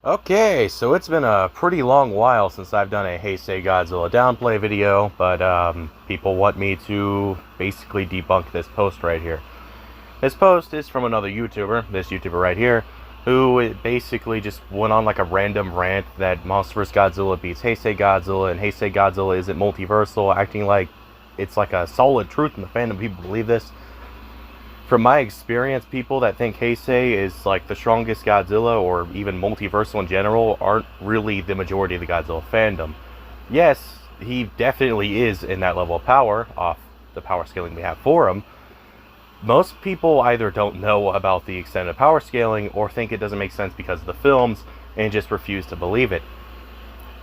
Okay, so it's been a pretty long while since I've done a Heisei Godzilla downplay video, but people want me to basically debunk this post right here. This post is from another YouTuber, this YouTuber right here, who basically just went on like a random rant that Monster vs. Godzilla beats Heisei Godzilla, and Heisei Godzilla isn't multiversal, acting like it's like a solid truth in the fandom. People believe this. From my experience, people that think Heisei is like the strongest Godzilla or even multiversal in general aren't really the majority of the Godzilla fandom. Yes, he definitely is in that level of power off the power scaling we have for him. Most people either don't know about the extended power scaling or think it doesn't make sense because of the films and just refuse to believe it.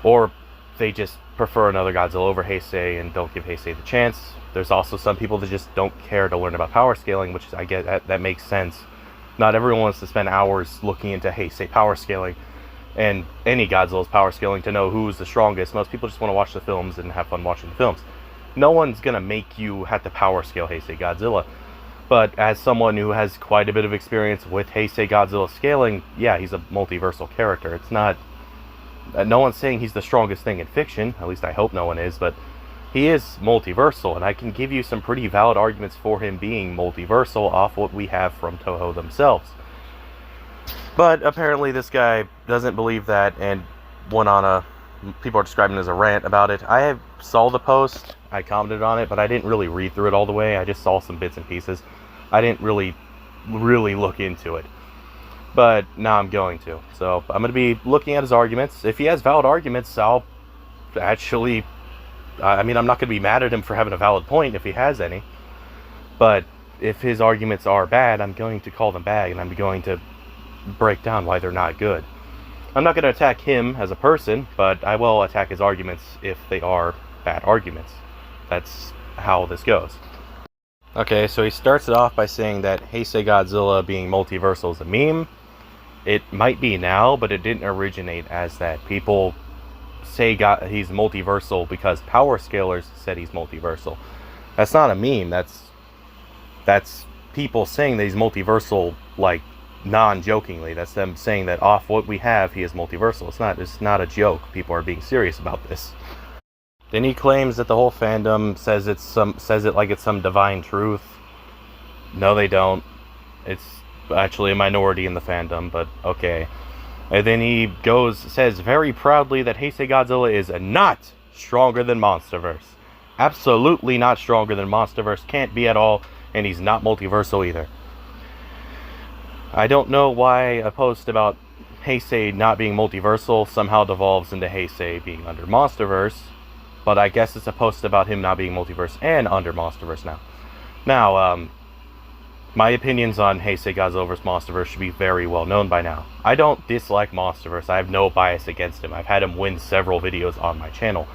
Or they just prefer another Godzilla over Heisei and don't give Heisei the chance. There's also some people that just don't care to learn about power scaling, which I get that makes sense. Not everyone wants to spend hours looking into Heisei power scaling and any Godzilla's power scaling to know who's the strongest. Most people just want to watch the films and have fun watching the films. No one's gonna make you have to power scale Heisei Godzilla. But as someone who has quite a bit of experience with Heisei Godzilla scaling, yeah, he's a multiversal character. It's not... no one's saying he's the strongest thing in fiction, at least I hope no one is, but he is multiversal, and I can give you some pretty valid arguments for him being multiversal off what we have from Toho themselves. But apparently this guy doesn't believe that and went on a... people are describing it as a rant about it. I saw the post, I commented on it, but I didn't really read through it all the way. I just saw some bits and pieces. I didn't really look into it. But now I'm going to. So I'm going to be looking at his arguments. If he has valid arguments, I'll actually... I mean, I'm not going to be mad at him for having a valid point if he has any. But if his arguments are bad, I'm going to call them bad, and I'm going to break down why they're not good. I'm not going to attack him as a person, but I will attack his arguments if they are bad arguments. That's how this goes. Okay, so he starts it off by saying that Heisei Godzilla being multiversal is a meme. It might be now, but it didn't originate as that. People say he's multiversal because power scalers said he's multiversal. That's not a meme. That's people saying that he's multiversal, like, non-jokingly. That's them saying that off what we have, he is multiversal. It's not a joke. People are being serious about this. Then he claims that the whole fandom says it like it's some divine truth. No, they don't. It's actually a minority in the fandom, but okay. And then he says very proudly that Heisei Godzilla is not stronger than Monsterverse. Absolutely not stronger than Monsterverse. Can't be at all, and he's not multiversal either. I don't know why a post about Heisei not being multiversal somehow devolves into Heisei being under Monsterverse, but I guess it's a post about him not being multiverse and under Monsterverse now. Now, my opinions on Heisei Godzilla vs. Monsterverse should be very well known by now. I don't dislike Monsterverse. I have no bias against him. I've had him win several videos on my channel.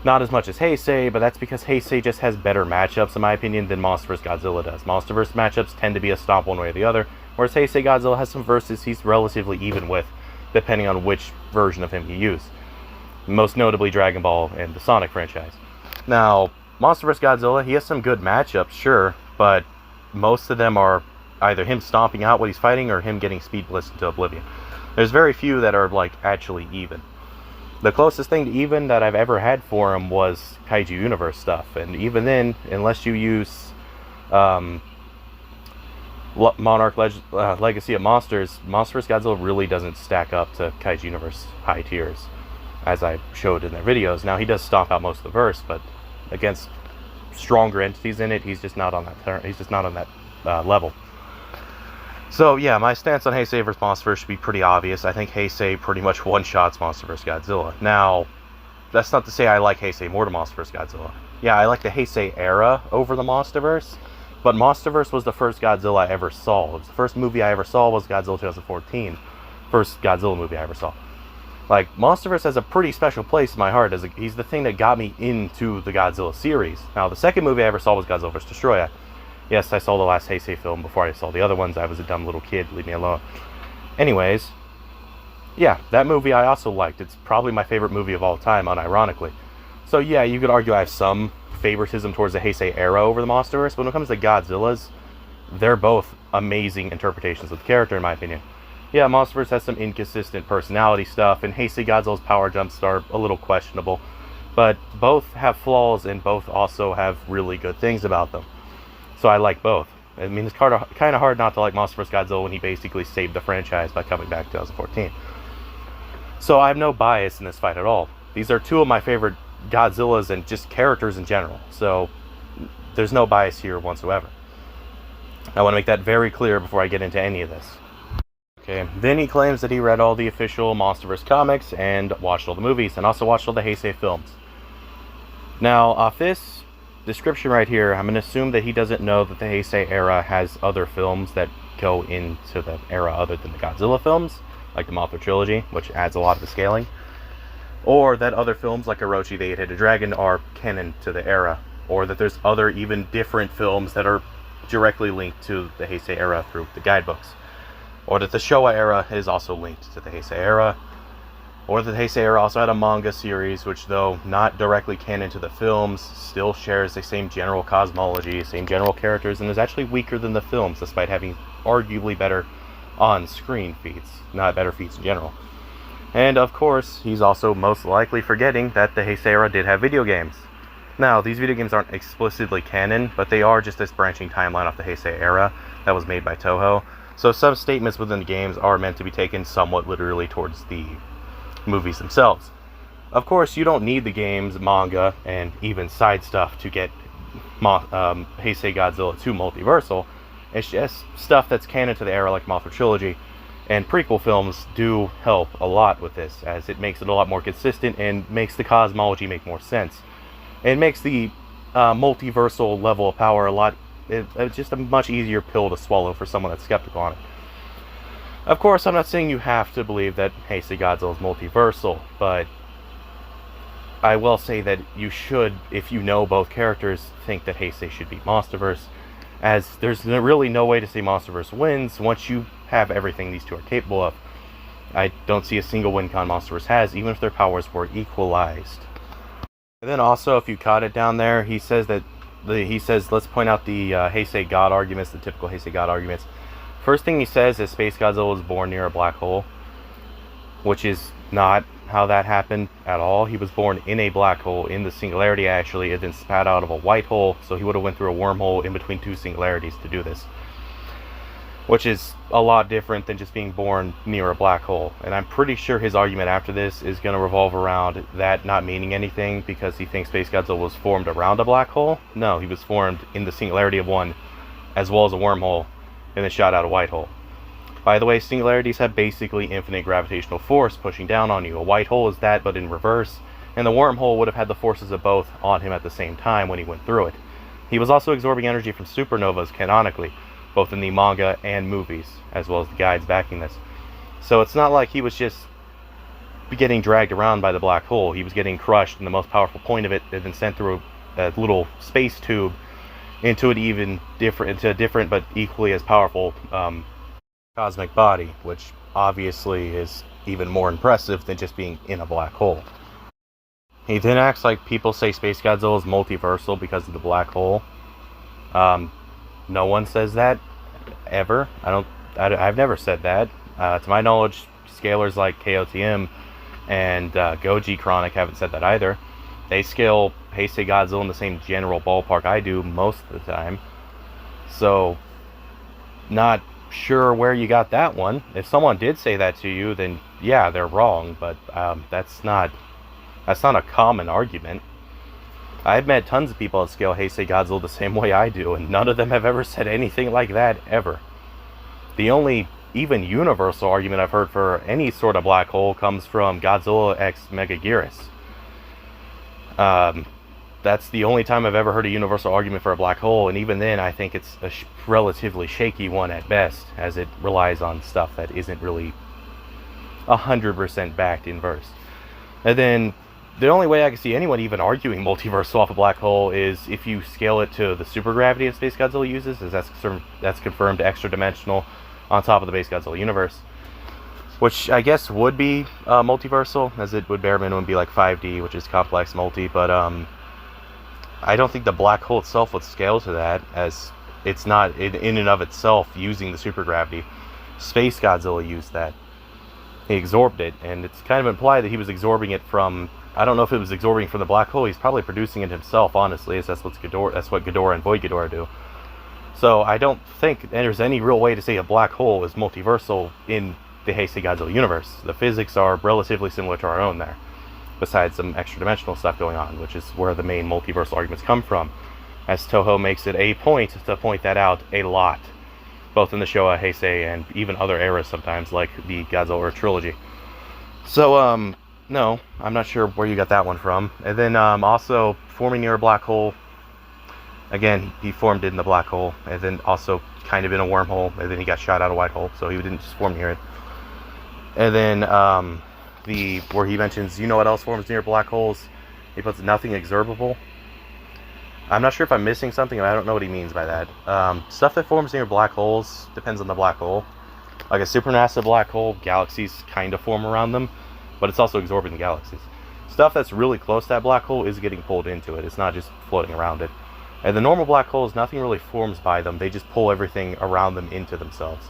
Not as much as Heisei, but that's because Heisei just has better matchups, in my opinion, than Monster vs. Godzilla does. Monsterverse matchups tend to be a stomp one way or the other, whereas Heisei Godzilla has some verses he's relatively even with, depending on which version of him you use. Most notably Dragon Ball and the Sonic franchise. Now, Monster vs. Godzilla, he has some good matchups, sure, but most of them are either him stomping out what he's fighting or him getting speed blitzed into oblivion. There's very few that are, like, actually even. The closest thing to even that I've ever had for him was Kaiju Universe stuff, and even then, unless you use Monarch Legacy of Monsters, Monster vs. Godzilla really doesn't stack up to Kaiju Universe high tiers, as I showed in their videos. Now, he does stomp out most of the verse, but against stronger entities in it, he's just not on that level. So yeah, my stance on Heisei vs. Monsterverse should be pretty obvious. I think Heisei pretty much one-shots Monster vs. Godzilla. Now, that's not to say I like Heisei more than Monster vs. Godzilla. Yeah, I like the Heisei era over the Monsterverse, but Monsterverse was the first Godzilla I ever saw. It was the first movie I ever saw was Godzilla 2014. First Godzilla movie I ever saw. Like, Monsterverse has a pretty special place in my heart. He's the thing that got me into the Godzilla series. Now, the second movie I ever saw was Godzilla vs. Destoroyah. Yes, I saw the last Heisei film before I saw the other ones. I was a dumb little kid. Leave me alone. Anyways, yeah, that movie I also liked. It's probably my favorite movie of all time, unironically. So yeah, you could argue I have some favoritism towards the Heisei era over the Monsterverse, but when it comes to Godzilla's, they're both amazing interpretations of the character, in my opinion. Yeah, Monsterverse has some inconsistent personality stuff, and Heisei Godzilla's power jumps are a little questionable. But both have flaws, and both also have really good things about them. So I like both. I mean, it's kind of hard not to like Monsterverse Godzilla when he basically saved the franchise by coming back in 2014. So I have no bias in this fight at all. These are two of my favorite Godzillas and just characters in general. So there's no bias here whatsoever. I want to make that very clear before I get into any of this. Okay, then he claims that he read all the official Monsterverse comics and watched all the movies, and also watched all the Heisei films. Now, off this description right here, I'm going to assume that he doesn't know that the Heisei era has other films that go into the era other than the Godzilla films, like the Mothra trilogy, which adds a lot of the scaling. Or that other films like Orochi, the Eight-Headed Dragon, are canon to the era. Or that there's other, even different films that are directly linked to the Heisei era through the guidebooks. Or that the Showa era is also linked to the Heisei era. Or that the Heisei era also had a manga series, which, though not directly canon to the films, still shares the same general cosmology, same general characters, and is actually weaker than the films, despite having arguably better on-screen feats, not better feats in general. And, of course, he's also most likely forgetting that the Heisei era did have video games. Now, these video games aren't explicitly canon, but they are just this branching timeline off the Heisei era that was made by Toho. So some statements within the games are meant to be taken somewhat literally towards the movies themselves. Of course, you don't need the games, manga, and even side stuff to get Heisei Godzilla 2 multiversal. It's just stuff that's canon to the era, like Mothra trilogy, and prequel films do help a lot with this, as it makes it a lot more consistent and makes the cosmology make more sense. It makes the multiversal level of power just a much easier pill to swallow for someone that's skeptical on it. Of course, I'm not saying you have to believe that Heisei Godzilla is multiversal, but I will say that you should, if you know both characters, think that Heisei should beat Monsterverse, as there's really no way to say Monsterverse wins once you have everything these two are capable of. I don't see a single win con Monsterverse has, even if their powers were equalized. And then also, if you caught it down there, he says, let's point out the Heisei God arguments, the typical Heisei God arguments. First thing he says is SpaceGodzilla was born near a black hole, which is not how that happened at all. He was born in a black hole, in the singularity actually, and then spat out of a white hole, so he would have went through a wormhole in between two singularities to do this. Which is a lot different than just being born near a black hole. And I'm pretty sure his argument after this is going to revolve around that not meaning anything because he thinks SpaceGodzilla was formed around a black hole. No, he was formed in the singularity of one, as well as a wormhole, and then shot out a white hole. By the way, singularities have basically infinite gravitational force pushing down on you. A white hole is that, but in reverse, and the wormhole would have had the forces of both on him at the same time when he went through it. He was also absorbing energy from supernovas canonically, both in the manga and movies, as well as the guides backing this. So it's not like he was just getting dragged around by the black hole. He was getting crushed, and the most powerful point of it had been sent through a little space tube into a different but equally as powerful cosmic body, which obviously is even more impressive than just being in a black hole. He then acts like people say SpaceGodzilla is multiversal because of the black hole. No one says that ever. I've never said that. To my knowledge, scalers like KOTM and Goji Chronic haven't said that either. They scale Heisei Godzilla in the same general ballpark I do most of the time. So, not sure where you got that one. If someone did say that to you, then yeah, they're wrong. But that's not a common argument. I've met tons of people that scale Heisei Godzilla the same way I do, and none of them have ever said anything like that, ever. The only even universal argument I've heard for any sort of black hole comes from Godzilla x Megaguirus. That's the only time I've ever heard a universal argument for a black hole, and even then I think it's a relatively shaky one at best, as it relies on stuff that isn't really 100% backed in verse. And then the only way I can see anyone even arguing multiversal off a black hole is if you scale it to the supergravity that SpaceGodzilla uses, as that's confirmed extra-dimensional on top of the base Godzilla universe, which I guess would be multiversal, as it would bare minimum be like 5D, which is complex multi, but I don't think the black hole itself would scale to that, as it's not in and of itself using the supergravity. SpaceGodzilla used that. He absorbed it, and it's kind of implied that he was absorbing it from, I don't know if it was absorbing from the black hole. He's probably producing it himself, honestly, as that's what Ghidorah and Void Ghidorah do. So I don't think there's any real way to say a black hole is multiversal in the Heisei Godzilla universe. The physics are relatively similar to our own there, besides some extra dimensional stuff going on, which is where the main multiversal arguments come from, as Toho makes it a point to point that out a lot, both in the Showa, Heisei, and even other eras sometimes, like the Godzilla Earth trilogy. So, no, I'm not sure where you got that one from. And then, also, forming near a black hole, again, he formed in the black hole, and then also kind of in a wormhole, and then he got shot out a white hole, so he didn't just form near it. And then, where he mentions, you know what else forms near black holes? He puts nothing observable. I'm not sure if I'm missing something, I don't know what he means by that. Stuff that forms near black holes depends on the black hole. Like a supermassive black hole, galaxies kind of form around them, but it's also absorbing the galaxies. Stuff that's really close to that black hole is getting pulled into it. It's not just floating around it. And the normal black holes, nothing really forms by them. They just pull everything around them into themselves.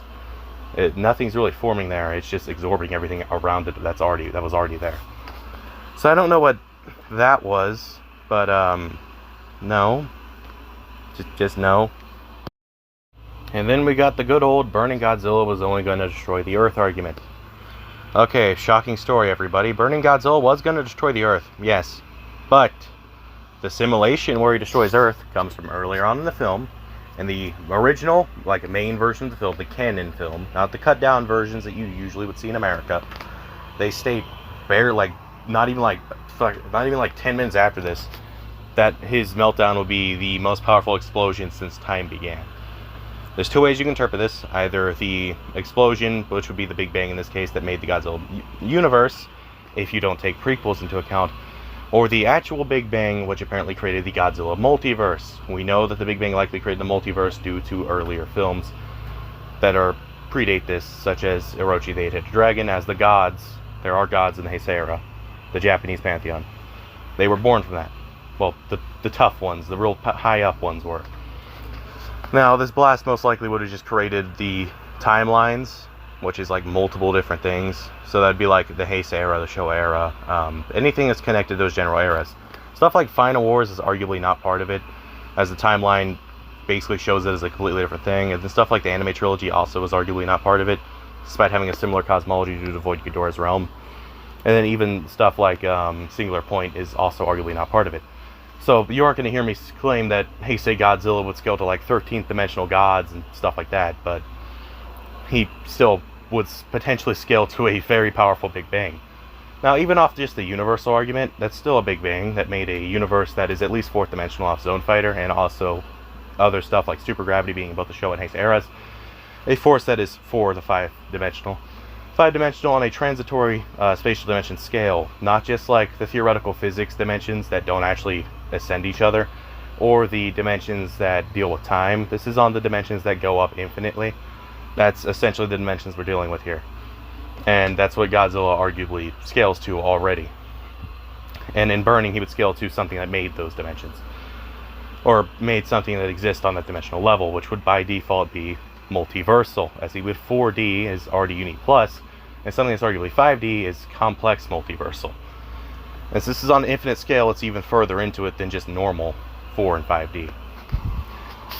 Nothing's really forming there. It's just absorbing everything around it that was already there. So I don't know what that was, but no. Just no. And then we got the good old burning Godzilla was only going to destroy the Earth argument. Okay, shocking story, everybody. Burning Godzilla was going to destroy the Earth, yes. But the simulation where he destroys Earth comes from earlier on in the film. In the original, like main version of the film, the canon film, not the cut down versions that you usually would see in America, they state not even like 10 minutes after this, that his meltdown will be the most powerful explosion since time began. There's two ways you can interpret this. Either the explosion, which would be the Big Bang in this case, that made the Godzilla universe, if you don't take prequels into account, or the actual Big Bang, which apparently created the Godzilla multiverse. We know that the Big Bang likely created the multiverse due to earlier films that predate this, such as Orochi the Eight-Headed Dragon, as the gods. There are gods in the Heisei era, the Japanese pantheon. They were born from that. Well, the tough ones, the real high up ones were. Now, this blast most likely would have just created the timelines, which is like multiple different things. So that'd be like the Heisei era, the Showa era, anything that's connected to those general eras. Stuff like Final Wars is arguably not part of it, as the timeline basically shows it as a completely different thing. And then stuff like the anime trilogy also is arguably not part of it, despite having a similar cosmology due to Void Ghidorah's realm. And then even stuff like Singular Point is also arguably not part of it. So you aren't going to hear me claim that Heisei Godzilla would scale to like 13th dimensional gods and stuff like that, but he still would potentially scale to a very powerful Big Bang. Now, even off just the universal argument, that's still a Big Bang that made a universe that is at least 4th dimensional off Zone Fighter, and also other stuff like supergravity being both the Showa and Heisei eras. A force that is 4 to 5 dimensional. 5 dimensional on a transitory spatial dimension scale, not just like the theoretical physics dimensions that don't actually ascend each other, or the dimensions that deal with time. This is on the dimensions that go up infinitely. That's essentially the dimensions we're dealing with here. And that's what Godzilla arguably scales to already. And in Burning, he would scale to something that made those dimensions. Or made something that exists on that dimensional level, which would by default be multiversal. As he would 4D is already unique plus, and something that's arguably 5D is complex multiversal. As this is on an infinite scale, it's even further into it than just normal 4 and 5D.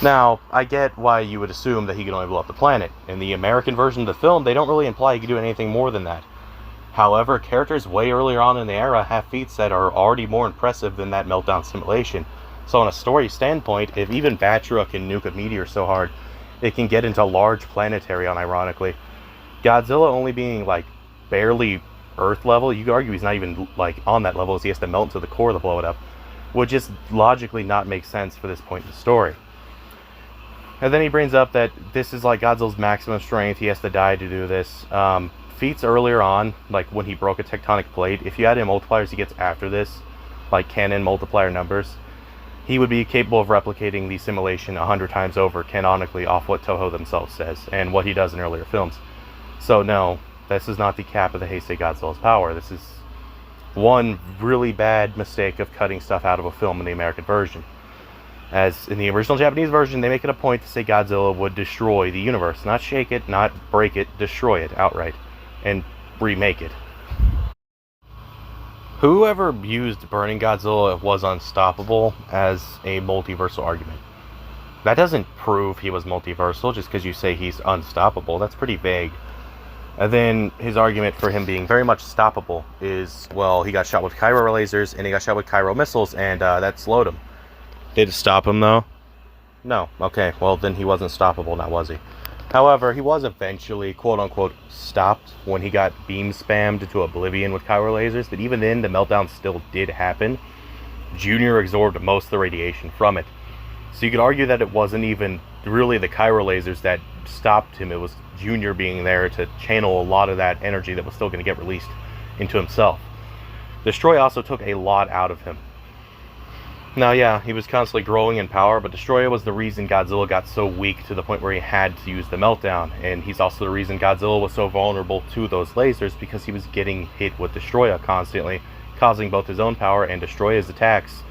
Now, I get why you would assume that he could only blow up the planet. In the American version of the film, they don't really imply he could do anything more than that. However, characters way earlier on in the era have feats that are already more impressive than that meltdown simulation. So on a story standpoint, if even Batra can nuke a meteor so hard, it can get into large planetary, unironically. Godzilla only being like barely Earth level, you could argue he's not even like on that level as he has to melt into the core to blow it up, would just logically not make sense for this point in the story. And then he brings up that this is like Godzilla's maximum strength, he has to die to do this. Feats earlier on, like when he broke a tectonic plate, if you add in multipliers he gets after this, like canon multiplier numbers, he would be capable of replicating the simulation 100 times over canonically off what Toho themselves says, and what he does in earlier films. So no, this is not the cap of the Heisei Godzilla's power. This is one really bad mistake of cutting stuff out of a film in the American version. As in the original Japanese version, they make it a point to say Godzilla would destroy the universe. Not shake it, not break it, destroy it outright. And remake it. Whoever used burning Godzilla was unstoppable as a multiversal argument. That doesn't prove he was multiversal just because you say he's unstoppable. That's pretty vague. And then his argument for him being very much stoppable is, well, he got shot with Cairo lasers and he got shot with Cairo missiles, and that slowed him. Did it stop him, though? No. Okay, well, then he wasn't stoppable now, was he? However, he was eventually, quote-unquote, stopped when he got beam spammed into oblivion with Cairo lasers, but even then, the meltdown still did happen. Junior absorbed most of the radiation from it. So you could argue that it wasn't even really the Cairo lasers that stopped him. It was Junior being there to channel a lot of that energy that was still going to get released into himself. Destoroyah also took a lot out of him. Now, yeah, he was constantly growing in power, but Destoroyah was the reason Godzilla got so weak to the point where he had to use the meltdown. And he's also the reason Godzilla was so vulnerable to those lasers, because he was getting hit with Destoroyah constantly, causing both his own power and Destoroyah's attacks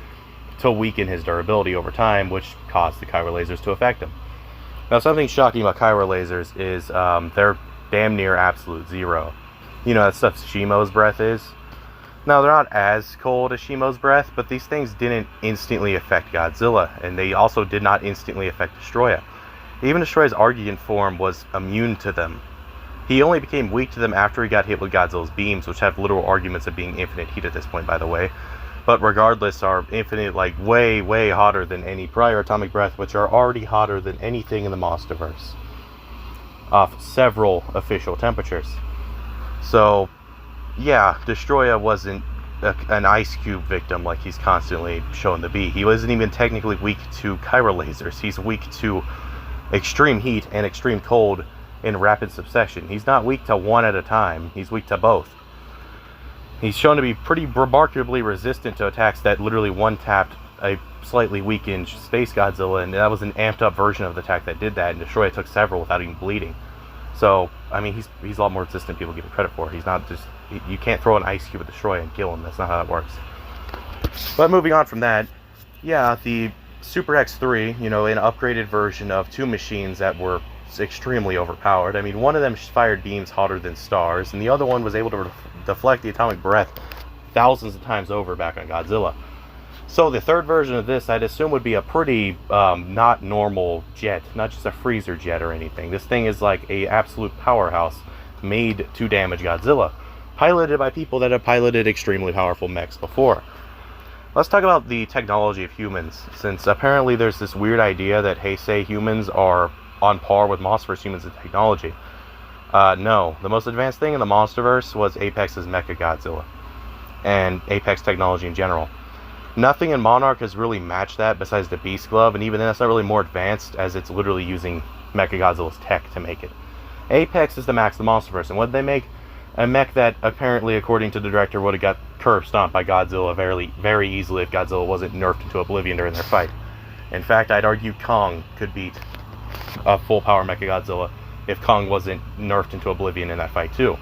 to weaken his durability over time, which caused the Cairo lasers to affect him. Now, something shocking about Cairo lasers is they're damn near absolute zero. You know, that stuff Shimo's breath is? Now, they're not as cold as Shimo's breath, but these things didn't instantly affect Godzilla, and they also did not instantly affect Destoroyah. Even Destoroyah's Argean form was immune to them. He only became weak to them after he got hit with Godzilla's beams, which have literal arguments of being infinite heat at this point, by the way. But regardless, are infinite, like, way, way hotter than any prior atomic breath, which are already hotter than anything in the Monsterverse, off several official temperatures. So, yeah, Destoroyah wasn't an ice cube victim like he's constantly shown to be. He wasn't even technically weak to Cairo lasers. He's weak to extreme heat and extreme cold in rapid succession. He's not weak to one at a time. He's weak to both. He's shown to be pretty remarkably resistant to attacks that literally one-tapped a slightly weakened SpaceGodzilla, and that was an amped-up version of the attack that did that, and Destoroyah took several without even bleeding. So, I mean, he's a lot more resistant than people give him credit for. He's not just... You can't throw an ice cube at Destoroyah and kill him. That's not how that works. But moving on from that, yeah, the Super X3, you know, an upgraded version of two machines that were extremely overpowered. I mean, one of them fired beams hotter than stars, and the other one was able to deflect the atomic breath thousands of times over back on Godzilla. So the third version of this, I'd assume, would be a pretty not normal jet, not just a freezer jet or anything. This thing is like a absolute powerhouse made to damage Godzilla, piloted by people that have piloted extremely powerful mechs before. Let's talk about the technology of humans, since apparently there's this weird idea that Heisei humans are on par with Monsterverse humans in technology. No, the most advanced thing in the Monsterverse was Apex's SpaceGodzilla, and Apex technology in general. Nothing in Monarch has really matched that besides the Beast Glove, and even then it's not really more advanced, as it's literally using SpaceGodzilla's tech to make it. Apex is the max of the Monsterverse, and what did they make? A mech that apparently, according to the director, would have got curb stomped by Godzilla very easily if Godzilla wasn't nerfed into oblivion during their fight. In fact, I'd argue Kong could beat a full power SpaceGodzilla if Kong wasn't nerfed into oblivion in that fight too.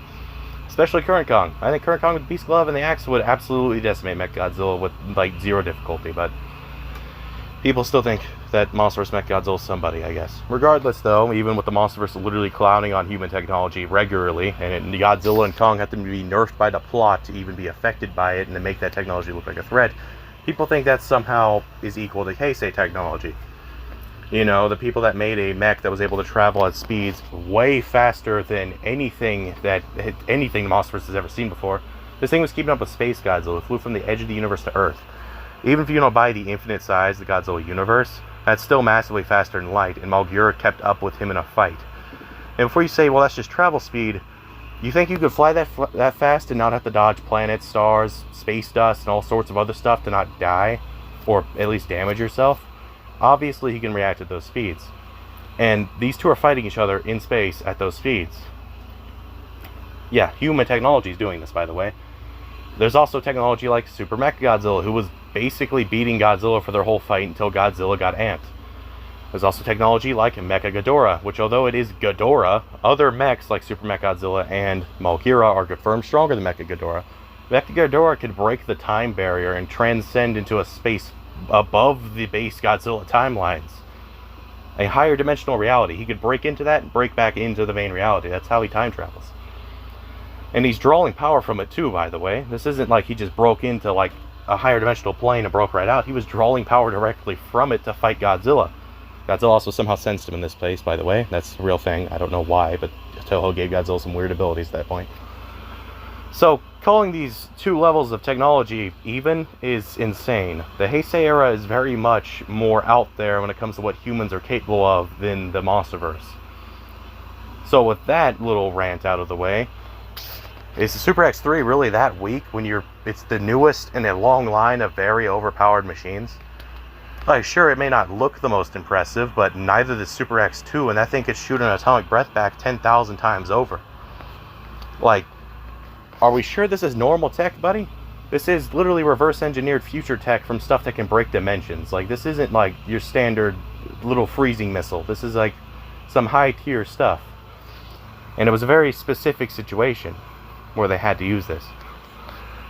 Especially current Kong. I think current Kong with Beast Glove and the axe would absolutely decimate SpaceGodzilla with like zero difficulty, but people still think that Monsterverse SpaceGodzilla is somebody, I guess. Regardless though, even with the Monsterverse literally clowning on human technology regularly, and Godzilla and Kong have to be nerfed by the plot to even be affected by it and to make that technology look like a threat, people think that somehow is equal to Heisei technology. You know, the people that made a mech that was able to travel at speeds way faster than anything the Monsterverse has ever seen before. This thing was keeping up with SpaceGodzilla. It flew from the edge of the universe to Earth. Even if you don't buy the infinite size of the Godzilla universe, that's still massively faster than light, and Malgura kept up with him in a fight. And before you say, well, that's just travel speed, you think you could fly that fast and not have to dodge planets, stars, space dust, and all sorts of other stuff to not die, or at least damage yourself? Obviously, he can react at those speeds. And these two are fighting each other in space at those speeds. Yeah, human technology is doing this, by the way. There's also technology like Super SpaceGodzilla, who was basically beating Godzilla for their whole fight until Godzilla got amped. There's also technology like Ghidorah, which, although it is Ghidorah, other mechs like Super SpaceGodzilla and Malgura are confirmed stronger than Ghidorah. Ghidorah could break the time barrier and transcend into a space above the base Godzilla timelines. A higher dimensional reality. He could break into that and break back into the main reality. That's how he time travels. And he's drawing power from it too, by the way. This isn't like he just broke into like a higher dimensional plane and broke right out. He was drawing power directly from it to fight Godzilla. Godzilla also somehow sensed him in this place, by the way. That's a real thing. I don't know why, but Toho gave Godzilla some weird abilities at that point. So, calling these two levels of technology even is insane. The Heisei era is very much more out there when it comes to what humans are capable of than the Monsterverse. So with that little rant out of the way, is the Super X3 really that weak when it's the newest in a long line of very overpowered machines? Like, sure, it may not look the most impressive, but neither does Super X2, and that thing could shoot an atomic breath back 10,000 times over. Like, are we sure this is normal tech, buddy? This is literally reverse-engineered future tech from stuff that can break dimensions. Like, this isn't like your standard little freezing missile. This is like some high-tier stuff. And it was a very specific situation where they had to use this.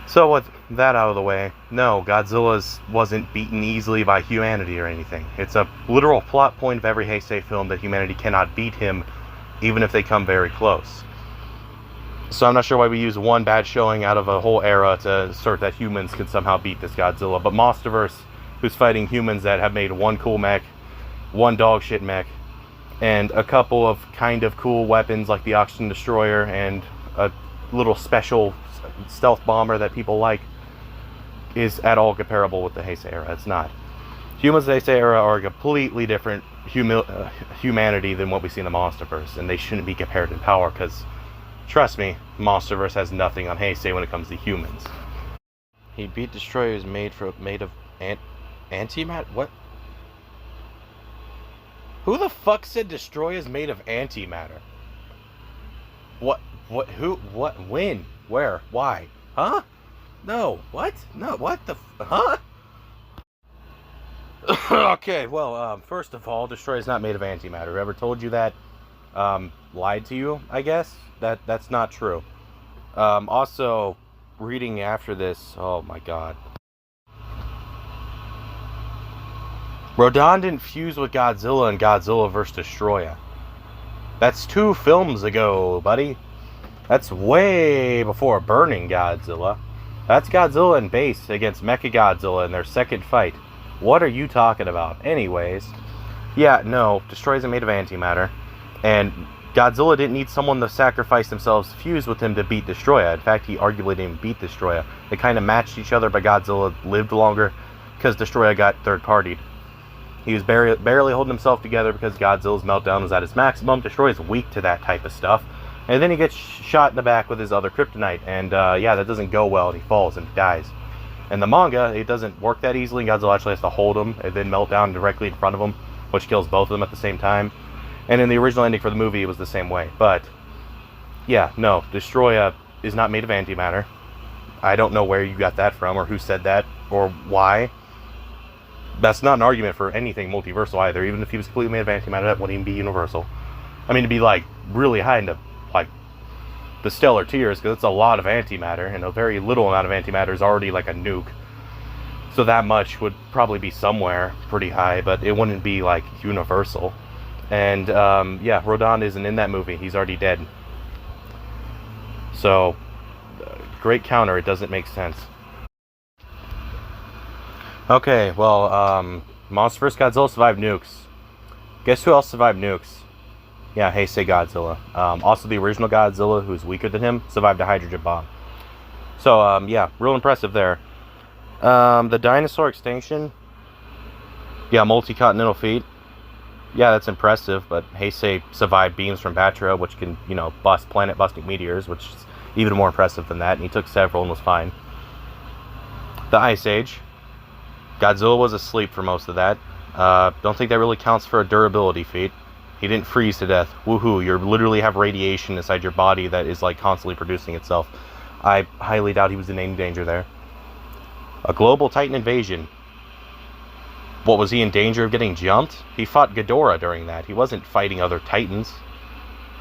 So with that out of the way, no, Godzilla wasn't beaten easily by humanity or anything. It's a literal plot point of every Heisei film that humanity cannot beat him, even if they come very close. So I'm not sure why we use one bad showing out of a whole era to assert that humans can somehow beat this Godzilla. But Monsterverse, who's fighting humans that have made one cool mech, one dog shit mech, and a couple of kind of cool weapons like the Oxygen Destroyer and a little special stealth bomber that people like, is at all comparable with the Heisei era. It's not. Humans of the Heisei era are a completely different humanity than what we see in the Monsterverse, and they shouldn't be compared in power because, trust me, Monsterverse has nothing on Heisei when it comes to humans. He beat Destroyers made of antimatter? What? Who the fuck said Destroyers made of antimatter? What? Who? What? When? Where? Why? Huh? No. What? No. What the? Huh? Okay. Well, first of all, Destroyer is not made of antimatter. Whoever told you that, lied to you. I guess that's not true. Also, reading after this. Oh my God. Rodan didn't fuse with Godzilla in Godzilla vs. Destoroyah. That's 2 films ago, buddy. That's way before Burning Godzilla. That's Godzilla in base against Mechagodzilla in their second fight. What are you talking about? Anyways, yeah, no, Destroyer isn't made of antimatter. And Godzilla didn't need someone to sacrifice themselves to fuse with him to beat Destoroyah. In fact, he arguably didn't beat Destoroyah. They kind of matched each other, but Godzilla lived longer because Destoroyah got third-partied. He was barely holding himself together because Godzilla's meltdown was at its maximum. Destoroyah's weak to that type of stuff. And then he gets shot in the back with his other kryptonite. And yeah, that doesn't go well, and he falls and dies. In the manga, it doesn't work that easily. Godzilla actually has to hold him and then melt down directly in front of him, which kills both of them at the same time. And in the original ending for the movie, it was the same way. But, yeah, no, Destoroyah is not made of antimatter. I don't know where you got that from, or who said that, or why. That's not an argument for anything multiversal either. Even if he was completely made of antimatter, that wouldn't even be universal. I mean, to be, like, really high into, like, the stellar tiers, because it's a lot of antimatter, and a very little amount of antimatter is already like a nuke. So that much would probably be somewhere pretty high, but it wouldn't be, like, universal. And, yeah, Rodan isn't in that movie. He's already dead. So, great counter. It doesn't make sense. Okay, well, Monsterverse Godzilla survived nukes. Guess who else survived nukes? Yeah, SpaceGodzilla. Also, the original Godzilla, who's weaker than him, survived a hydrogen bomb. So, yeah, real impressive there. The dinosaur extinction. Yeah, multi-continental feat. Yeah, that's impressive, but Heisei survived beams from Batra, which can, you know, bust planet-busting meteors, which is even more impressive than that, and he took several and was fine. The Ice Age. Godzilla was asleep for most of that. Don't think that really counts for a durability feat. He didn't freeze to death. Woohoo, you literally have radiation inside your body that is, like, constantly producing itself. I highly doubt he was in any danger there. A global Titan invasion. What, was he in danger of getting jumped? He fought Ghidorah during that. He wasn't fighting other Titans.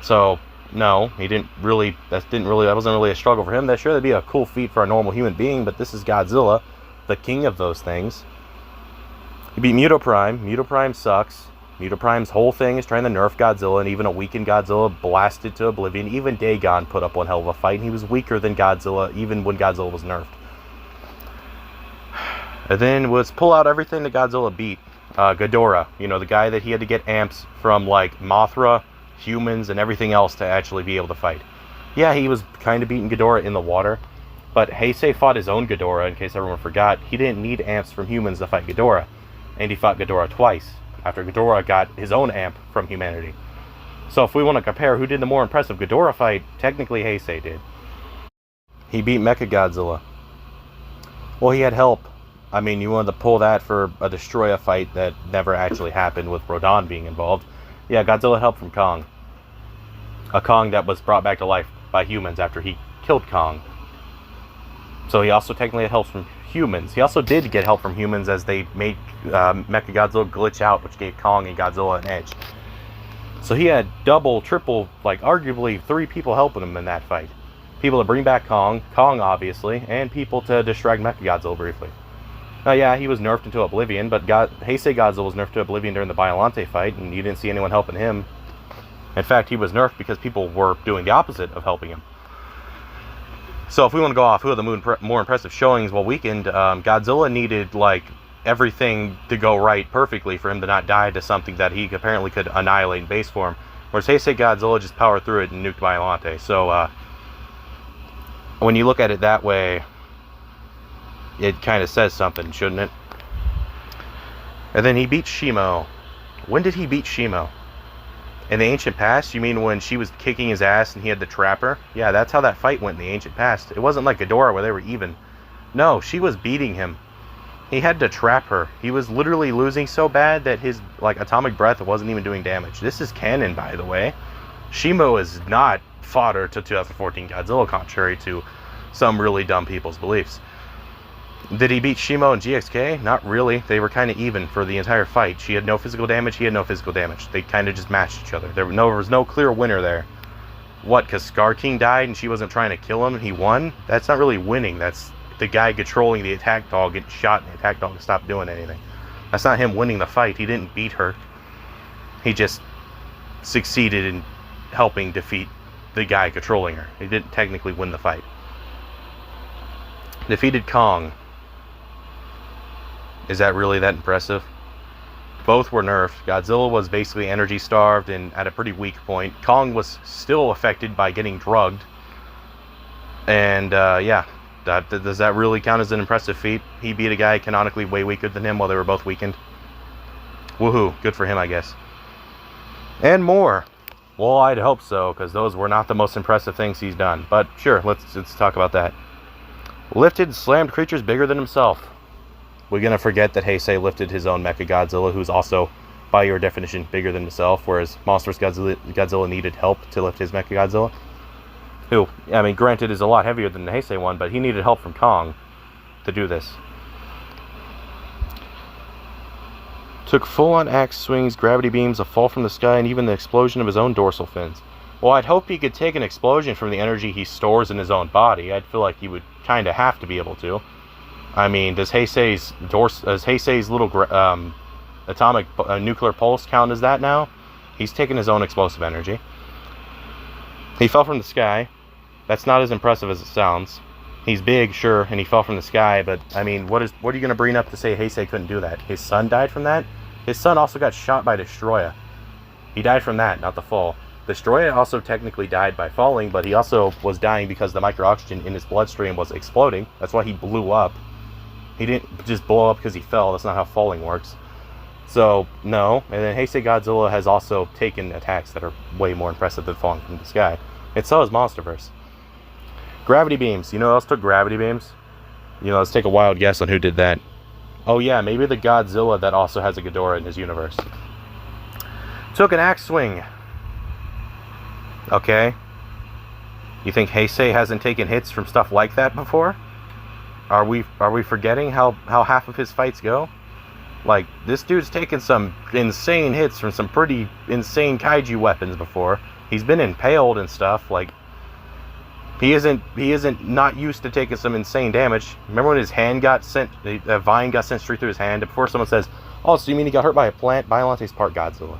So, no, he didn't really, that wasn't really a struggle for him. That sure, that'd be a cool feat for a normal human being, but this is Godzilla, the king of those things. He beat Mutoprime. Mutoprime sucks. Mutoprime's whole thing is trying to nerf Godzilla, and even a weakened Godzilla blasted to oblivion. Even Dagon put up one hell of a fight, and he was weaker than Godzilla, even when Godzilla was nerfed. And then let's pull out everything that Godzilla beat. Ghidorah, you know, the guy that he had to get amps from, like, Mothra, humans, and everything else to actually be able to fight. Yeah, he was kind of beating Ghidorah in the water, but Heisei fought his own Ghidorah, in case everyone forgot. He didn't need amps from humans to fight Ghidorah, and he fought Ghidorah twice, after Ghidorah got his own amp from humanity. So if we want to compare who did the more impressive Ghidorah fight, technically Heisei did. He beat Mechagodzilla. Well, he had help. I mean, you wanted to pull that for a Destoroyah fight that never actually happened with Rodan being involved. Yeah, Godzilla helped from Kong. A Kong that was brought back to life by humans after he killed Kong. So he also technically had help from humans. He also did get help from humans as they made Mechagodzilla glitch out, which gave Kong and Godzilla an edge. So he had double, triple, like arguably 3 people helping him in that fight. People to bring back Kong obviously, and people to distract Mechagodzilla briefly. Yeah, he was nerfed into oblivion, but Heisei Godzilla was nerfed to oblivion during the Biollante fight, and you didn't see anyone helping him. In fact, he was nerfed because people were doing the opposite of helping him. So if we want to go off who are the more impressive showings while weakened, Godzilla needed, like, everything to go right perfectly for him to not die to something that he apparently could annihilate in base form, whereas Heisei Godzilla just powered through it and nuked Biollante. So, when you look at it that way, it kind of says something, shouldn't it? And then he beat Shimo. When did he beat Shimo? In the ancient past? You mean when she was kicking his ass and he had to trap her? Yeah, that's how that fight went in the ancient past. It wasn't like Ghidorah where they were even. No, she was beating him. He had to trap her. He was literally losing so bad that his, like, atomic breath wasn't even doing damage. This is canon, by the way. Shimo is not fodder to 2014 Godzilla, contrary to some really dumb people's beliefs. Did he beat Shimo and GXK? Not really. They were kind of even for the entire fight. She had no physical damage, he had no physical damage. They kind of just matched each other. There was no clear winner there. What, because Scar King died and she wasn't trying to kill him and he won? That's not really winning. That's the guy controlling the attack dog getting shot and the attack dog stopped doing anything. That's not him winning the fight. He didn't beat her. He just succeeded in helping defeat the guy controlling her. He didn't technically win the fight. Defeated Kong. Is that really that impressive? Both were nerfed. Godzilla was basically energy starved and at a pretty weak point. Kong was still affected by getting drugged. And yeah, does that really count as an impressive feat? He beat a guy canonically way weaker than him while they were both weakened. Woohoo, good for him, I guess. And more. Well, I'd hope so, because those were not the most impressive things he's done. But sure, let's talk about that. Lifted and slammed creatures bigger than himself. We're going to forget that Heisei lifted his own Mechagodzilla, who's also, by your definition, bigger than himself, whereas Monstrous Godzilla needed help to lift his Mechagodzilla. Who, I mean, granted, is a lot heavier than the Heisei one, but he needed help from Kong to do this. Took full-on axe swings, gravity beams, a fall from the sky, and even the explosion of his own dorsal fins. Well, I'd hope he could take an explosion from the energy he stores in his own body. I'd feel like he would kind of have to be able to. I mean, does Heisei's little atomic nuclear pulse count as that now? He's taken his own explosive energy. He fell from the sky. That's not as impressive as it sounds. He's big, sure, and he fell from the sky, but, I mean, what are you going to bring up to say Heisei couldn't do that? His son died from that? His son also got shot by Destoroyah. He died from that, not the fall. Destoroyah also technically died by falling, but he also was dying because the micro-oxygen in his bloodstream was exploding. That's why he blew up. He didn't just blow up because he fell. That's not how falling works. So, no. And then Heisei Godzilla has also taken attacks that are way more impressive than falling from the sky. And so is Monsterverse. Gravity beams. You know who else took gravity beams? You know, let's take a wild guess on who did that. Oh yeah, maybe the Godzilla that also has a Ghidorah in his universe. Took an axe swing. Okay. You think Heisei hasn't taken hits from stuff like that before? Are we forgetting how half of his fights go? Like, this dude's taken some insane hits from some pretty insane kaiju weapons before. He's been impaled and stuff. Like, He isn't not used to taking some insane damage. Remember when his hand got sent, a vine got sent straight through his hand? Before someone says, "Oh, so you mean he got hurt by a plant?" Biolante's part Godzilla.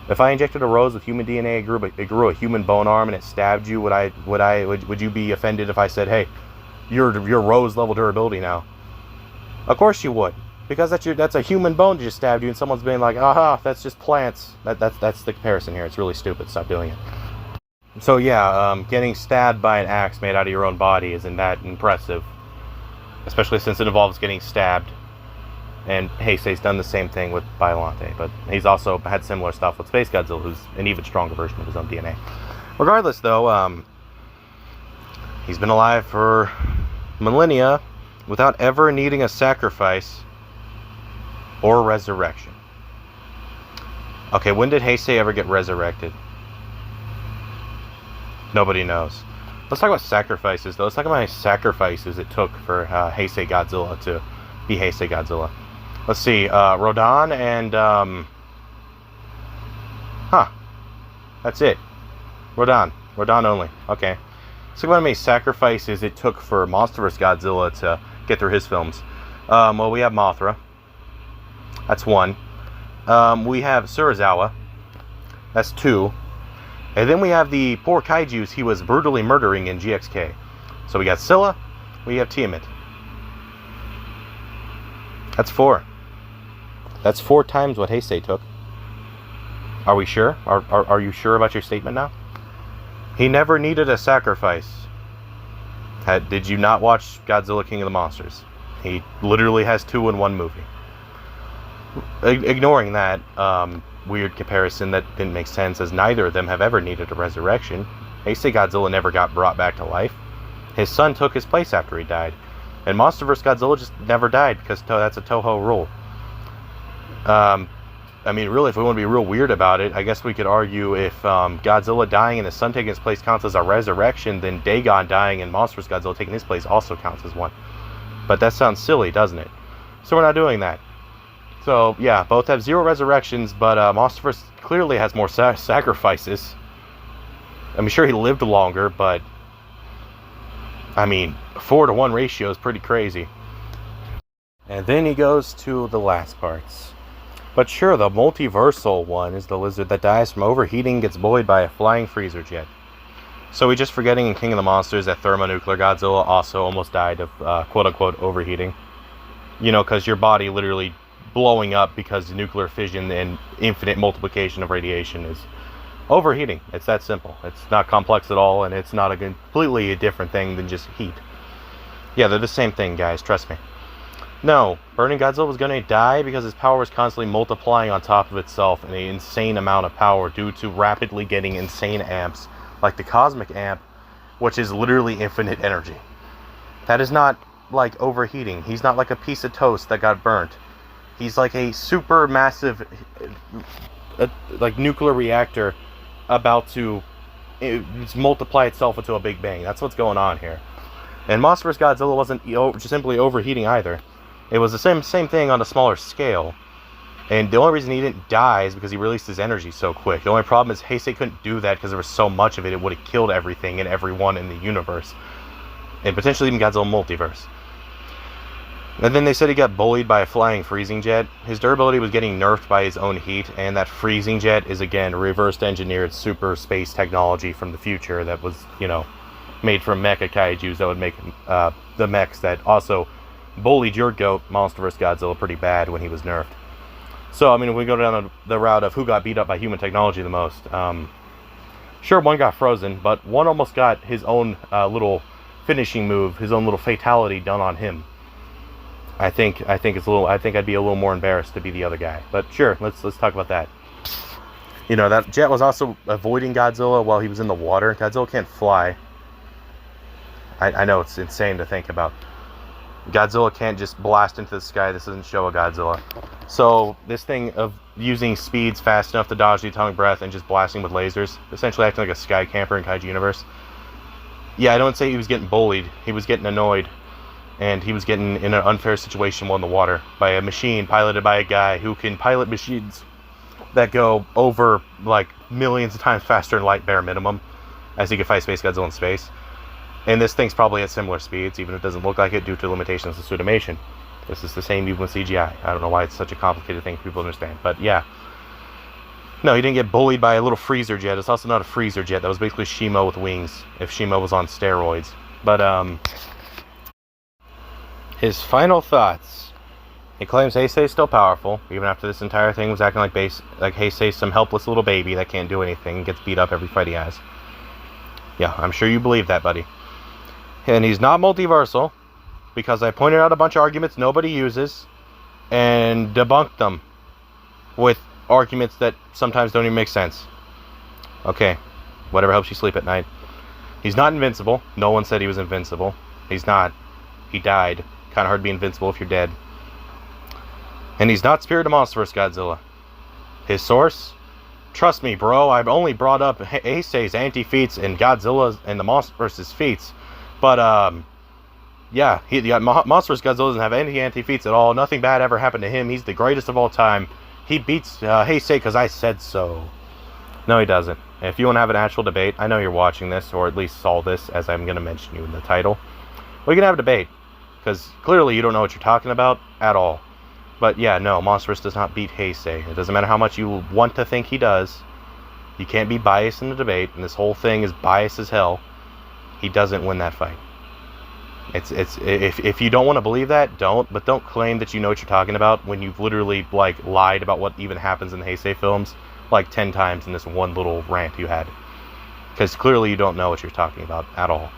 If I injected a rose with human DNA, it grew a human bone arm, and it stabbed you, would you be offended if I said, "Hey, you're rose level durability now"? Of course you would, because that's a human bone just stabbed you, and someone's being like, "Aha, that's just plants." That's the comparison here. It's really stupid. Stop doing it. So yeah, getting stabbed by an axe made out of your own body isn't that impressive, especially since it involves getting stabbed. And Heisei's done the same thing with Biollante, but he's also had similar stuff with SpaceGodzilla, who's an even stronger version of his own DNA. Regardless, though, he's been alive for millennia without ever needing a sacrifice or resurrection. Okay, when did Heisei ever get resurrected? Nobody knows. Let's talk about sacrifices, though. Let's talk about how many sacrifices it took for SpaceGodzilla to be SpaceGodzilla. Let's see, Rodan and, that's it. Rodan only. Okay. Let's talk about how many sacrifices it took for MonsterVerse Godzilla to get through his films. Well, we have Mothra. That's 1. We have Serizawa. That's 2. And then we have the poor kaijus he was brutally murdering in GXK. So we got Scylla, we have Tiamat. That's 4. That's 4 times what Heisei took. Are we sure? Are you sure about your statement now? He never needed a sacrifice. Did you not watch Godzilla King of the Monsters? He literally has 2 in 1 movie. Ignoring that, weird comparison that didn't make sense, as neither of them have ever needed a resurrection. SpaceGodzilla never got brought back to life. His son took his place after he died. And MonsterVerse Godzilla just never died, because that's a Toho rule. I mean, really, if we want to be real weird about it, I guess we could argue if Godzilla dying and his son taking his place counts as a resurrection, then Dagon dying and MonsterVerse Godzilla taking his place also counts as one. But that sounds silly, doesn't it? So we're not doing that. So, yeah, both have 0 resurrections, but MonsterVerse clearly has more sacrifices. I'm sure he lived longer, but I mean, 4-to-1 ratio is pretty crazy. And then he goes to the last parts. But sure, the multiversal one is the lizard that dies from overheating, gets bullied by a flying freezer jet. So we're just forgetting in King of the Monsters that thermonuclear Godzilla also almost died of quote-unquote overheating. You know, because your body literally blowing up because nuclear fission and infinite multiplication of radiation is overheating. It's that simple. It's not complex at all, and it's not a completely different thing than just heat. Yeah, they're the same thing, guys. Trust me. No, Burning Godzilla was going to die because his power was constantly multiplying on top of itself in an insane amount of power due to rapidly getting insane amps, like the Cosmic Amp, which is literally infinite energy. That is not like overheating. He's not like a piece of toast that got burnt. He's like a super massive like nuclear reactor about to multiply itself into a Big Bang. That's what's going on here. And MonsterVerse Godzilla wasn't just simply overheating either. It was the same thing on a smaller scale. And the only reason he didn't die is because he released his energy so quick. The only problem is Heisei couldn't do that because there was so much of it, it would have killed everything and everyone in the universe. And potentially even Godzilla multiverse. And then they said he got bullied by a flying freezing jet. His durability was getting nerfed by his own heat, and that freezing jet is, again, reversed engineered super space technology from the future that was, you know, made from mecha kaijus that would make the mechs that also bullied your goat, MonsterVerse Godzilla, pretty bad when he was nerfed. So, I mean, if we go down the route of who got beat up by human technology the most, sure, one got frozen, but one almost got his own little finishing move, his own little fatality done on him. I think I'd be a little more embarrassed to be the other guy. But sure, let's talk about that. You know, that jet was also avoiding Godzilla while he was in the water. Godzilla can't fly. I know it's insane to think about. Godzilla can't just blast into the sky. This doesn't show a Godzilla. So this thing of using speeds fast enough to dodge the atomic breath and just blasting with lasers, essentially acting like a sky camper in Kaiju Universe. Yeah, I don't say he was getting bullied. He was getting annoyed. And he was getting in an unfair situation while in the water by a machine piloted by a guy who can pilot machines that go over like millions of times faster than light bare minimum, as he could fight SpaceGodzilla in space. And this thing's probably at similar speeds, even if it doesn't look like it due to limitations of pseudomation. This is the same even with CGI. I don't know why it's such a complicated thing for people to understand. But yeah. No, he didn't get bullied by a little freezer jet. It's also not a freezer jet. That was basically Shimo with wings, if Shimo was on steroids. But, his final thoughts. He claims Heisei's still powerful, even after this entire thing was acting like Heisei's some helpless little baby that can't do anything and gets beat up every fight he has. Yeah, I'm sure you believe that, buddy. And he's not multiversal, because I pointed out a bunch of arguments nobody uses, and debunked them with arguments that sometimes don't even make sense. Okay, whatever helps you sleep at night. He's not invincible. No one said he was invincible. He's not. He died. Kind of hard to be invincible if you're dead. And he's not Spirit of Monsterverse Godzilla. His source? Trust me, bro, I've only brought up Heisei's anti-feats and Godzilla's and the Monsterverse's feats. But, yeah, Monsterverse Godzilla doesn't have any anti-feats at all. Nothing bad ever happened to him. He's the greatest of all time. He beats Heisei because I said so. No, he doesn't. If you want to have an actual debate, I know you're watching this, or at least saw this, as I'm going to mention you in the title. We can have a debate, because clearly you don't know what you're talking about at all. But yeah, no, Monsterverse does not beat Heisei. It doesn't matter how much you want to think he does. You can't be biased in the debate, and this whole thing is biased as hell. He doesn't win that fight. If you don't want to believe that, don't. But don't claim that you know what you're talking about when you've literally like lied about what even happens in the Heisei films like 10 times in this one little rant you had. Because clearly you don't know what you're talking about at all.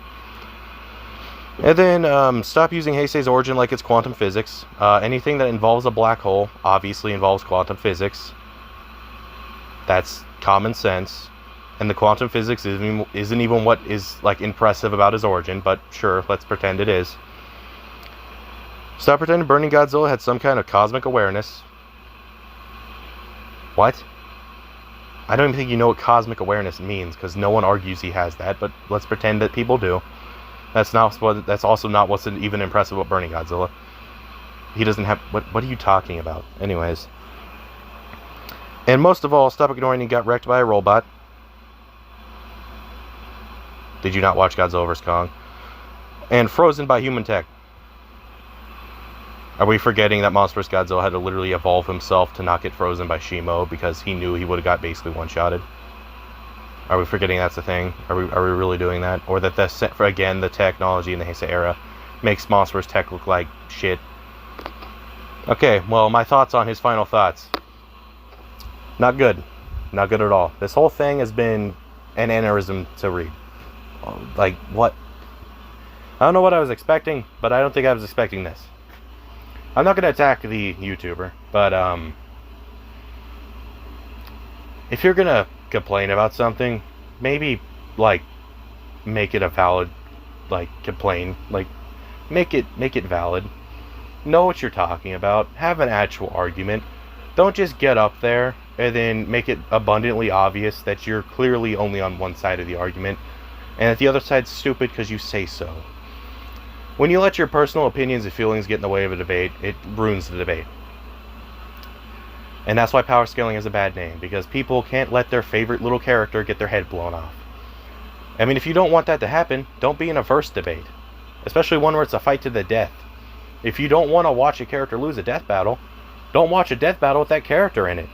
And then stop using Heisei's origin like it's quantum physics. Anything that involves a black hole obviously involves quantum physics. That's common sense. And the quantum physics isn't even what is like impressive about his origin, but sure, let's pretend it is. Stop pretending Burning Godzilla had some kind of cosmic awareness. What? I don't even think you know what cosmic awareness means, because no one argues he has that, but let's pretend that people do. That's also not what's even impressive about Burning Godzilla. He doesn't have... What are you talking about? Anyways. And most of all, stop ignoring he got wrecked by a robot. Did you not watch Godzilla vs. Kong? And frozen by human tech. Are we forgetting that Monsterverse Godzilla had to literally evolve himself to not get frozen by Shimo because he knew he would have got basically one-shotted? Are we forgetting that's the thing? Are we really doing that? Or that the technology in the Heisei era makes Monsterverse tech look like shit? Okay, well, my thoughts on his final thoughts. Not good. Not good at all. This whole thing has been an aneurysm to read. Like, what? I don't know what I was expecting, but I don't think I was expecting this. I'm not going to attack the YouTuber, but, if you're going to complain about something, maybe, like, make it a valid, like, complaint. Like, make it valid. Know what you're talking about. Have an actual argument. Don't just get up there and then make it abundantly obvious that you're clearly only on one side of the argument, and that the other side's stupid because you say so. When you let your personal opinions and feelings get in the way of a debate, it ruins the debate. And that's why power scaling is a bad name, because people can't let their favorite little character get their head blown off. I mean, if you don't want that to happen, don't be in a verse debate. Especially one where it's a fight to the death. If you don't want to watch a character lose a death battle, don't watch a death battle with that character in it.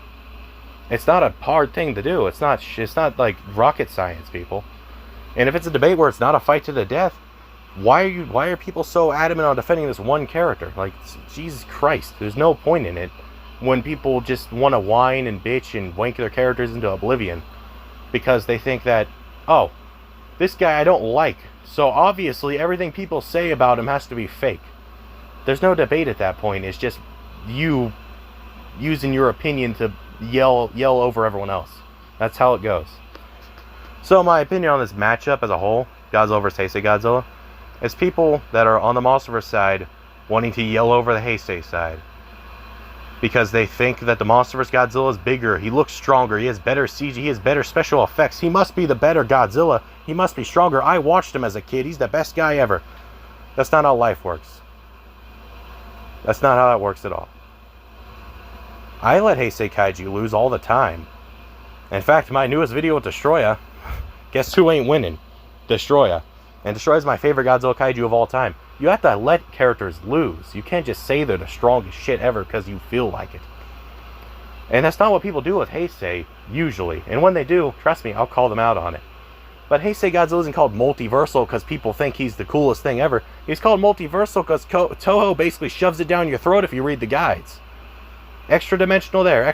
It's not a hard thing to do. It's not like rocket science, people. And if it's a debate where it's not a fight to the death, why are people so adamant on defending this one character? Like, Jesus Christ, there's no point in it when people just want to whine and bitch and wank their characters into oblivion because they think that, oh, this guy I don't like, so obviously everything people say about him has to be fake. There's no debate at that point. It's just you using your opinion to yell over everyone else. That's how it goes. So my opinion on this matchup as a whole, Godzilla vs. Heisei Godzilla, is people that are on the Monsterverse side wanting to yell over the Heisei side. Because they think that the Monsterverse Godzilla is bigger, he looks stronger, he has better CG, he has better special effects, he must be the better Godzilla, he must be stronger, I watched him as a kid, he's the best guy ever. That's not how life works. That's not how that works at all. I let Heisei Kaiju lose all the time. In fact, my newest video with Destoroyah, guess who ain't winning? Destoroyah. And Destoroyah is my favorite Godzilla kaiju of all time. You have to let characters lose. You can't just say they're the strongest shit ever because you feel like it. And that's not what people do with Heisei, usually. And when they do, trust me, I'll call them out on it. But Heisei Godzilla isn't called multiversal because people think he's the coolest thing ever. He's called multiversal because Toho basically shoves it down your throat if you read the guides. Extra dimensional there,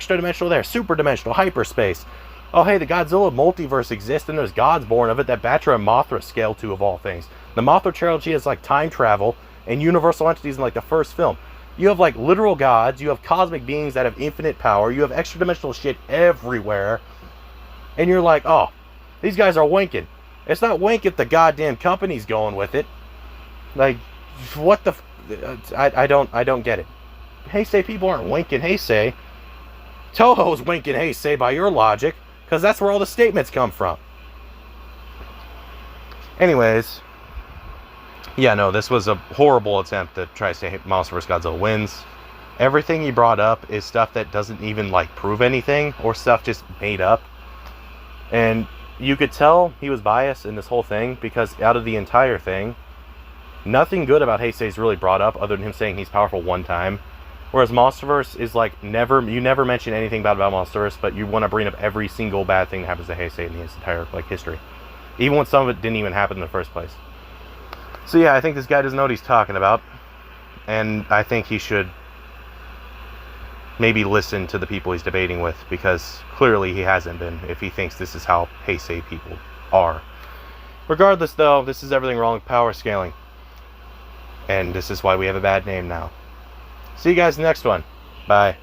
super dimensional, hyperspace. Oh hey, the Godzilla multiverse exists and there's gods born of it that Batra and Mothra scale to, of all things. The Mothra trilogy is like time travel and universal entities in like the first film. You have like literal gods, you have cosmic beings that have infinite power, you have extra dimensional shit everywhere. And you're like, oh, these guys are winking. It's not wink if the goddamn company's going with it. Like, what the I don't get it. Heisei people aren't winking Heisei. Toho's winking Heisei by your logic, because that's where all the statements come from. Anyways, yeah, no, this was a horrible attempt to try to say Monster vs. Godzilla wins. Everything he brought up is stuff that doesn't even, like, prove anything, or stuff just made up. And you could tell he was biased in this whole thing, because out of the entire thing, nothing good about Heisei's really brought up, other than him saying he's powerful one time. Whereas Monsterverse is like, you never mention anything bad about Monsterverse, but you want to bring up every single bad thing that happens to Heisei in his entire, like, history. Even when some of it didn't even happen in the first place. So yeah, I think this guy doesn't know what he's talking about. And I think he should maybe listen to the people he's debating with, because clearly he hasn't been, if he thinks this is how Heisei people are. Regardless though, this is everything wrong with power scaling. And this is why we have a bad name now. See you guys in the next one. Bye.